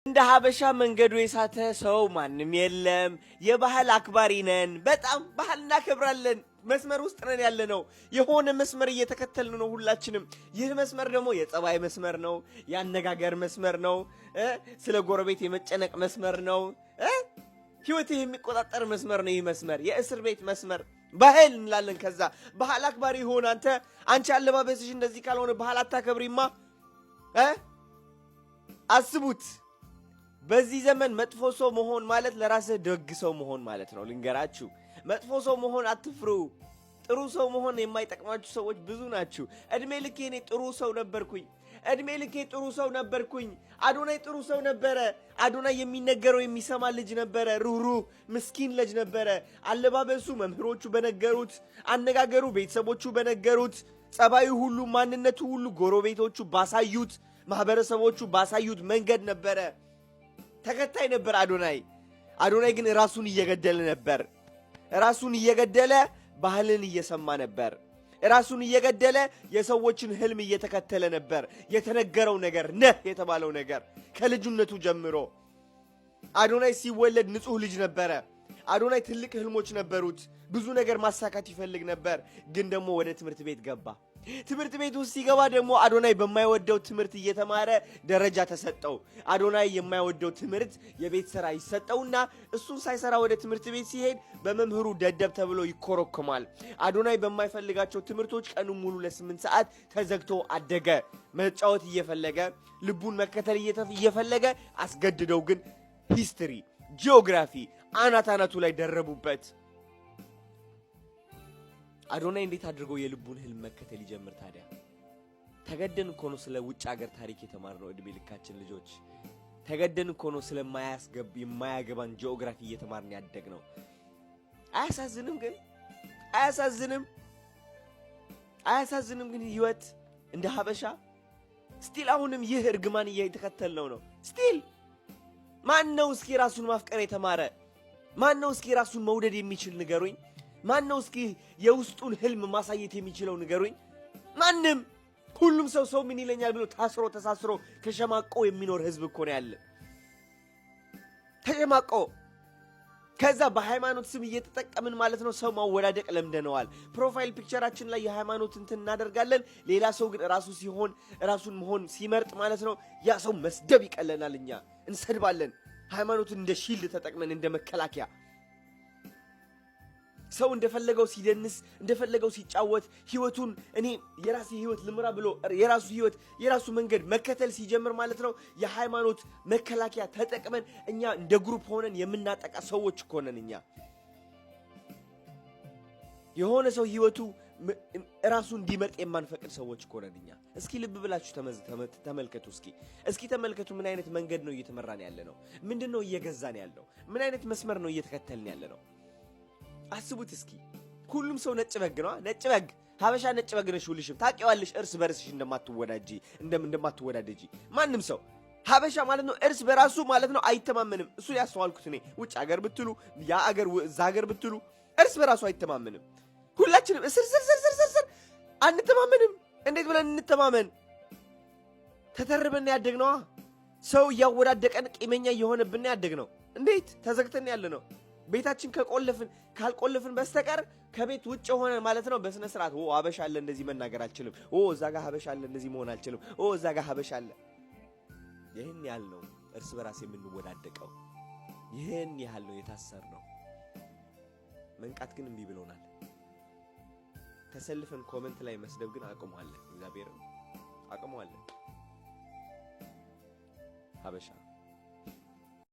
እንደ ሀበሻ መንገዱ የሳተ ሰው ማንም የለም። የባህል አክባሪ ነን። በጣም ባህል እናከብራለን። መስመር ውስጥ ነን ያለነው። የሆነ መስመር እየተከተልን ነው ሁላችንም። ይህ መስመር ደግሞ የጸባይ መስመር ነው፣ ያነጋገር መስመር ነው፣ ስለ ጎረቤት የመጨነቅ መስመር ነው፣ ህይወትህ የሚቆጣጠር መስመር ነው። ይህ መስመር የእስር ቤት መስመር ባህል እንላለን። ከዛ ባህል አክባሪ ሆነ አንቺ አለባበስሽ እንደዚህ ካልሆነ ባህል አታከብሪማ። አስቡት። በዚህ ዘመን መጥፎ ሰው መሆን ማለት ለራስህ ደግ ሰው መሆን ማለት ነው። ልንገራችሁ፣ መጥፎ ሰው መሆን አትፍሩ። ጥሩ ሰው መሆን የማይጠቅማችሁ ሰዎች ብዙ ናችሁ። እድሜ ልኬ እኔ ጥሩ ሰው ነበርኩኝ። አዶናይ ጥሩ ሰው ነበረ። አዶናይ የሚነገረው የሚሰማ ልጅ ነበረ። ሩህሩህ ምስኪን ልጅ ነበረ። አለባበሱ መምህሮቹ በነገሩት፣ አነጋገሩ ቤተሰቦቹ በነገሩት፣ ጸባዩ ሁሉ ማንነቱ ሁሉ ጎረቤቶቹ ባሳዩት፣ ማህበረሰቦቹ ባሳዩት መንገድ ነበረ። ተከታይ ነበር አዶናይ ግን ራሱን እየገደለ ነበር። ራሱን እየገደለ ባህልን እየሰማ ነበር። ራሱን እየገደለ የሰዎችን ህልም እየተከተለ ነበር። የተነገረው ነገር ነህ የተባለው ነገር ከልጅነቱ ጀምሮ። አዶናይ ሲወለድ ንጹህ ልጅ ነበረ። አዶናይ ትልቅ ህልሞች ነበሩት። ብዙ ነገር ማሳካት ይፈልግ ነበር። ግን ደግሞ ወደ ትምህርት ቤት ገባ። ትምህርት ቤት ውስጥ ሲገባ ደግሞ አዶናይ በማይወደው ትምህርት እየተማረ ደረጃ ተሰጠው። አዶናይ የማይወደው ትምህርት የቤት ሥራ ይሰጠውና እሱን ሳይሰራ ወደ ትምህርት ቤት ሲሄድ በመምህሩ ደደብ ተብሎ ይኮረኮማል። አዶናይ በማይፈልጋቸው ትምህርቶች ቀኑን ሙሉ ለ8 ሰዓት ተዘግቶ አደገ። መጫወት እየፈለገ ልቡን መከተል እየፈለገ አስገድደው ግን ሂስትሪ፣ ጂኦግራፊ አናቱ ላይ ደረቡበት። አዶናይ እንዴት አድርጎ የልቡን ህልም መከተል ይጀምር ታዲያ? ተገደን እኮ ነው ስለ ውጭ ሀገር ታሪክ የተማርነው። እድሜ ልካችን ልጆች ተገደን እኮ ነው የማያገባን ጂኦግራፊ እየተማርን ያደግነው። አያሳዝንም? ግን ህይወት እንደ ሀበሻ ስቲል አሁንም ይህ እርግማን እየተከተልነው ነው። ስቲል ማን ነው እስኪ ራሱን ማፍቀር የተማረ? ማን ነው እስኪ ራሱን መውደድ የሚችል ንገሩኝ? ማን ነው እስኪ የውስጡን ህልም ማሳየት የሚችለው ንገሩኝ? ማንም። ሁሉም ሰው ምን ይለኛል ብሎ ታስሮ ተሳስሮ ተሸማቆ የሚኖር ህዝብ እኮ ነው ያለ። ተሸማቆ ከዛ በሃይማኖት ስም እየተጠቀምን ማለት ነው ሰው ማወዳደቅ ለምደነዋል። ፕሮፋይል ፒክቸራችን ላይ የሃይማኖት እንትን እናደርጋለን። ሌላ ሰው ግን ራሱን መሆን ሲመርጥ ማለት ነው ያ ሰው መስደብ ይቀለናል። እኛ እንሰድባለን። ሃይማኖትን እንደ ሺልድ ተጠቅመን እንደ መከላከያ ሰው እንደፈለገው ሲደንስ እንደፈለገው ሲጫወት ህይወቱን እኔ የራሴ ህይወት ልምራ ብሎ የራሱ መንገድ መከተል ሲጀምር ማለት ነው የሃይማኖት መከላከያ ተጠቅመን እኛ እንደ ግሩፕ ሆነን የምናጠቃ ሰዎች እኮ ነን። እኛ የሆነ ሰው ህይወቱ ራሱ እንዲመርጥ የማንፈቅድ ሰዎች እኮ ነን እኛ። እስኪ ልብ ብላችሁ ተመልከቱ። እስኪ ተመልከቱ። ምን አይነት መንገድ ነው እየተመራን ያለ ነው? ምንድነው እየገዛን ያለው? ምን አይነት መስመር ነው እየተከተልን ያለ ነው? አስቡት እስኪ። ሁሉም ሰው ነጭ በግ ነው። ነጭ በግ ሀበሻ ነጭ በግ ነሽ። ሁልሽም ታውቂዋለሽ እርስ በርስሽ እንደማትወዳደጂ ማንም ሰው ሀበሻ ማለት ነው እርስ በራሱ ማለት ነው አይተማመንም። እሱ ያስተዋልኩት እኔ ውጭ ሀገር ብትሉ እዛ ሀገር ብትሉ እርስ በራሱ አይተማመንም። ሁላችንም ስር አንተማመንም። እንዴት ብለን እንተማመን? ተተርበን ያደግነዋ ሰው እያወዳደቀን ቂመኛ እየሆነብን ያደግነው። እንዴት ተዘግተን ያለ ነው? ቤታችን ካልቆለፍን በስተቀር ከቤት ውጭ ሆነ ማለት ነው በስነ ስርዓት ሀበሻ አለ እንደዚህ መናገር አልችልም። እዛ ጋር ሀበሻ አለ እንደዚህ መሆን አልችልም። እዛ ጋር ሀበሻ አለ። ይህን ያህል ነው እርስ በራስ የምንወዳደቀው። ይህን ያህል ነው የታሰርነው። መንቃት ግን እምቢ ብሎናል። ተሰልፈን ኮመንት ላይ መስደብ ግን አቁመዋለን። እግዚአብሔርን አቁመዋለን። ሀበሻ